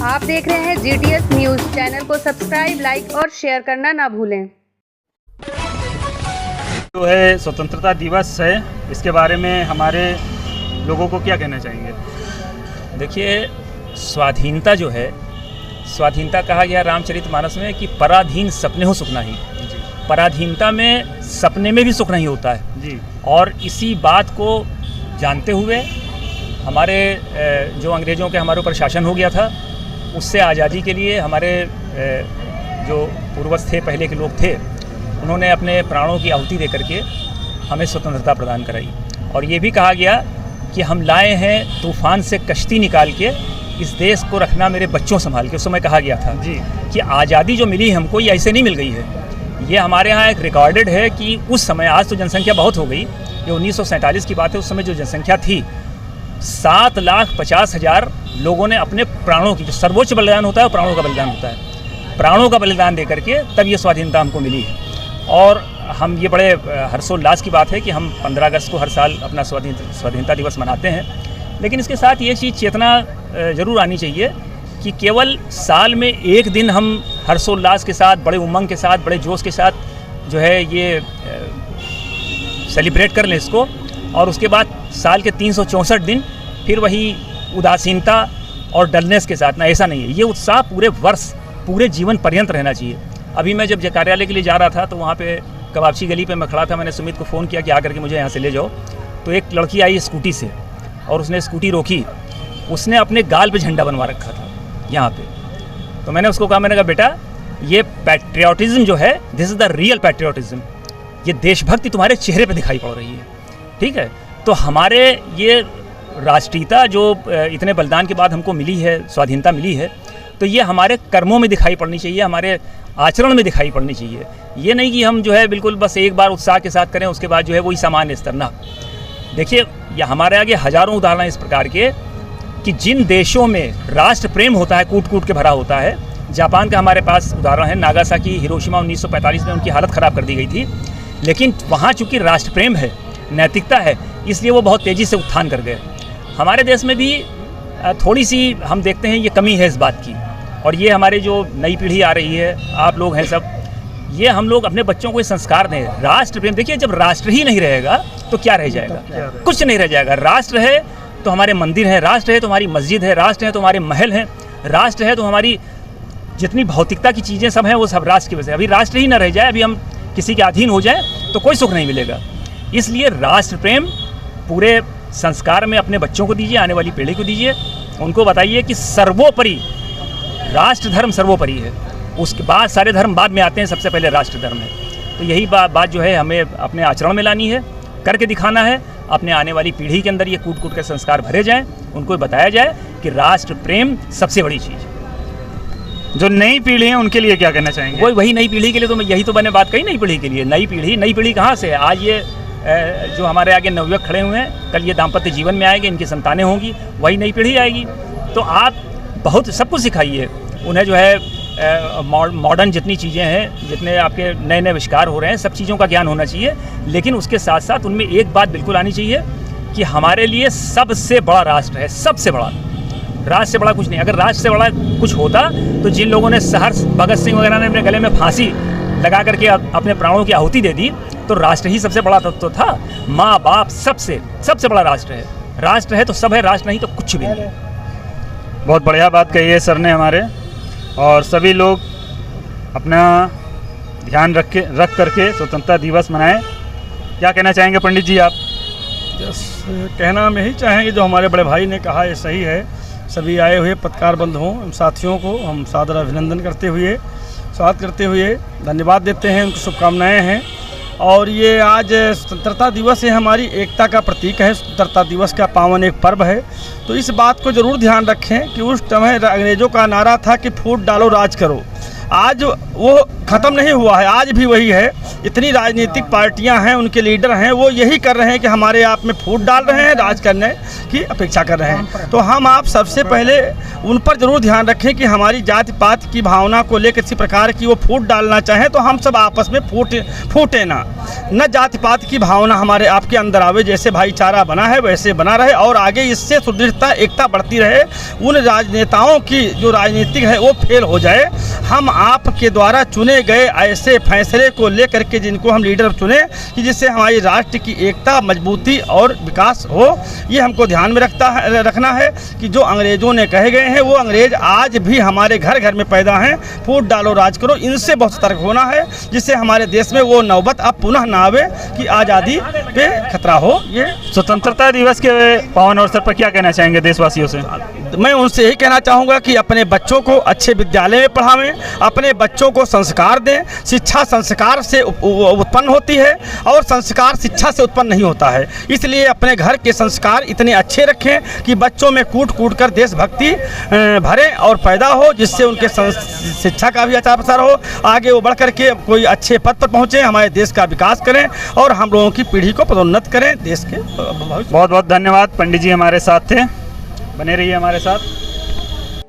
आप देख रहे हैं GTS न्यूज। चैनल को सब्सक्राइब, लाइक और शेयर करना ना भूलें। जो है स्वतंत्रता दिवस है, इसके बारे में हमारे लोगों को क्या कहना चाहेंगे? देखिए, स्वाधीनता जो है, स्वाधीनता कहा गया रामचरितमानस में कि पराधीन सपने हो सुख नहीं। पराधीनता में सपने में भी सुख नहीं होता है जी। और इसी बात को जानते हुए हमारे जो अंग्रेज़ों के हमारे ऊपर शासन हो गया था, उससे आज़ादी के लिए हमारे जो पूर्वज थे, पहले के लोग थे, उन्होंने अपने प्राणों की आहुति दे करके हमें स्वतंत्रता प्रदान कराई। और ये भी कहा गया कि हम लाए हैं तूफ़ान से कश्ती निकाल के, इस देश को रखना मेरे बच्चों संभाल के। उस समय कहा गया था जी कि आज़ादी जो मिली हमको, ये ऐसे नहीं मिल गई है। ये हमारे यहाँ एक रिकॉर्डेड है कि उस समय, आज तो जनसंख्या बहुत हो गई, ये 1947 की बात है, उस समय जो जनसंख्या थी 7,50,000 लोगों ने अपने प्राणों की, जो सर्वोच्च बलिदान होता है वो प्राणों का बलिदान होता है, प्राणों का बलिदान दे करके तब ये स्वाधीनता हमको मिली है। और हम ये बड़े हर्षोल्लास की बात है कि हम 15 अगस्त को हर साल अपना स्वाधीनता दिवस मनाते हैं। लेकिन इसके साथ ये चीज़ चेतना ज़रूर आनी चाहिए कि केवल साल में एक दिन हम हर्षोल्लास के साथ, बड़े उमंग के साथ, बड़े जोश के साथ जो है ये सेलिब्रेट कर लें इसको, और उसके बाद साल के 364 दिन फिर वही उदासीनता और डलनेस के साथ ना, ऐसा नहीं है। ये उत्साह पूरे वर्ष, पूरे जीवन पर्यंत रहना चाहिए। अभी मैं जब कार्यालय के लिए जा रहा था तो वहाँ पे कबाबची गली पे मैं खड़ा था, मैंने सुमित को फ़ोन किया कि आकर के मुझे यहाँ से ले जाओ। तो एक लड़की आई स्कूटी से और उसने स्कूटी रोकी, उसने अपने गाल पे झंडा बनवा रखा था यहाँ पे। तो मैंने उसको कहा, मैंने कहा बेटा, ये पैट्रियोटिज़म जो है, दिस इज़ द रियल पैट्रियोटिज़म, ये देशभक्ति तुम्हारे चेहरे पे दिखाई पड़ रही है, ठीक है। तो हमारे ये राष्ट्रीयता जो इतने बलिदान के बाद हमको मिली है, स्वाधीनता मिली है, तो ये हमारे कर्मों में दिखाई पड़नी चाहिए, हमारे आचरण में दिखाई पड़नी चाहिए। ये नहीं कि हम जो है बिल्कुल बस एक बार उत्साह के साथ करें, उसके बाद जो है वही सामान्य स्तर ना। देखिए, ये हमारे आगे हज़ारों उदाहरण इस प्रकार के कि जिन देशों में राष्ट्र प्रेम होता है, कूट कूट के भरा होता है। जापान का हमारे पास उदाहरण है, नागासाकी, हिरोशिमा 1945 में उनकी हालत ख़राब कर दी गई थी, लेकिन वहाँ चूँकि राष्ट्र प्रेम है, नैतिकता है, इसलिए वो बहुत तेज़ी से उत्थान कर गए। हमारे देश में भी थोड़ी सी हम देखते हैं ये कमी है इस बात की, और ये हमारे जो नई पीढ़ी आ रही है, आप लोग हैं सब, ये हम लोग अपने बच्चों को ये संस्कार दें, राष्ट्र प्रेम। देखिए, जब राष्ट्र ही नहीं रहेगा तो क्या रह जाएगा? कुछ नहीं रह जाएगा। राष्ट्र है तो हमारे मंदिर हैं, राष्ट्र है तो हमारी मस्जिद है, राष्ट्र है तो हमारे महल हैं, राष्ट्र है तो हमारी जितनी भौतिकता की चीज़ें सब हैं वो सब राष्ट्र की वजह से। अभी राष्ट्र ही ना रह जाए, अभी हम किसी के अधीन हो जाए तो कोई सुख नहीं मिलेगा। इसलिए राष्ट्र प्रेम पूरे संस्कार में अपने बच्चों को दीजिए, आने वाली पीढ़ी को दीजिए। उनको बताइए कि सर्वोपरि राष्ट्र धर्म सर्वोपरि है, उसके बाद सारे धर्म बाद में आते हैं, सबसे पहले राष्ट्र धर्म है। तो यही बात जो है हमें अपने आचरण में लानी है, करके दिखाना है। अपने आने वाली पीढ़ी के अंदर ये कूट कूट के संस्कार भरे जाएं, उनको बताया जाए कि राष्ट्र प्रेम सबसे बड़ी चीज़ है। जो नई पीढ़ी है उनके लिए क्या कहना चाहेंगे? वही नई पीढ़ी के लिए तो मैं यही तो मैंने बात कही, नई पीढ़ी के लिए। नई पीढ़ी कहाँ से है? आज ये जो हमारे आगे नवयुवक खड़े हुए हैं, कल ये दाम्पत्य जीवन में आएंगे, इनकी संतानें होंगी, वही नई पीढ़ी आएगी। तो आप बहुत सब कुछ सिखाइए उन्हें, जो है मॉडर्न जितनी चीज़ें हैं, जितने आपके नए नए आविष्कार हो रहे हैं, सब चीज़ों का ज्ञान होना चाहिए। लेकिन उसके साथ साथ उनमें एक बात बिल्कुल आनी चाहिए कि हमारे लिए सबसे बड़ा राष्ट्र है, सबसे बड़ा। राष्ट्र से बड़ा कुछ नहीं। अगर राष्ट्र से बड़ा कुछ होता तो जिन लोगों ने सहर्ष भगत सिंह वगैरह ने अपने गले में फांसी लगा करके अपने प्राणों की आहुति दे दी, तो राष्ट्र ही सबसे बड़ा तत्व था। माँ बाप सबसे बड़ा राष्ट्र है। राष्ट्र है तो सब है, राष्ट्र नहीं तो कुछ भी नहीं। बहुत बढ़िया बात कही है सर ने हमारे, और सभी लोग अपना ध्यान रख करके स्वतंत्रता दिवस मनाएं। क्या कहना चाहेंगे पंडित जी आप? कहना हम यही चाहेंगे, जो हमारे बड़े भाई ने कहा ये सही है। सभी आए हुए पत्रकार बंधुओं, साथियों को हम सादर अभिनंदन करते हुए, स्वागत करते हुए धन्यवाद देते हैं, उनको शुभकामनाएं हैं। और ये आज स्वतंत्रता दिवस है, हमारी एकता का प्रतीक है, स्वतंत्रता दिवस का पावन एक पर्व है। तो इस बात को ज़रूर ध्यान रखें कि उस समय अंग्रेज़ों का नारा था कि फूट डालो राज करो। आज वो ख़त्म नहीं हुआ है, आज भी वही है। इतनी राजनीतिक पार्टियां हैं, उनके लीडर हैं, वो यही कर रहे हैं कि हमारे आप में फूट डाल रहे हैं, राज करने की अपेक्षा कर रहे हैं। तो हम आप सबसे पहले उन पर ज़रूर ध्यान रखें कि हमारी जाति पात की भावना को लेकर किसी प्रकार की वो फूट डालना चाहें तो हम सब आपस में फूटे ना, न जाति पात की भावना हमारे आपके अंदर आवे। जैसे भाईचारा बना है वैसे बना रहे और आगे इससे सुदृढ़ता एकता बढ़ती रहे। उन राजनेताओं की जो राजनीतिक है वो फेल हो जाए। हम आपके द्वारा चुने गए ऐसे फैसले को लेकर के जिनको हम लीडर चुने कि जिससे हमारी राष्ट्र की एकता, मजबूती और विकास हो, ये हमको ध्यान में रखना है कि जो अंग्रेज़ों ने कहे गए हैं वो अंग्रेज़ आज भी हमारे घर घर में पैदा हैं। फूट डालो राज करो, इनसे बहुत सतर्क होना है जिससे हमारे देश में वो नौबत अब पुनः ना आवे कि आज़ादी पे खतरा हो। ये स्वतंत्रता दिवस के पावन अवसर पर क्या कहना चाहेंगे देशवासियों से? मैं उनसे यही कहना चाहूँगा कि अपने बच्चों को अच्छे विद्यालय में पढ़ावें, अपने बच्चों को संस्कार दें। शिक्षा संस्कार से उत्पन्न होती है और संस्कार शिक्षा से उत्पन्न नहीं होता है। इसलिए अपने घर के संस्कार इतने अच्छे रखें कि बच्चों में कूट कूट कर देशभक्ति भरे और पैदा हो, जिससे उनके शिक्षा का भी अच्छा प्रसार हो, आगे वो बढ़ करके कोई अच्छे पद पर पहुँचें, हमारे देश का विकास करें और हम लोगों की पीढ़ी को पदोन्नत करें देश के। बहुत बहुत धन्यवाद। पंडित जी हमारे साथ थे, बने रहिए हमारे साथ।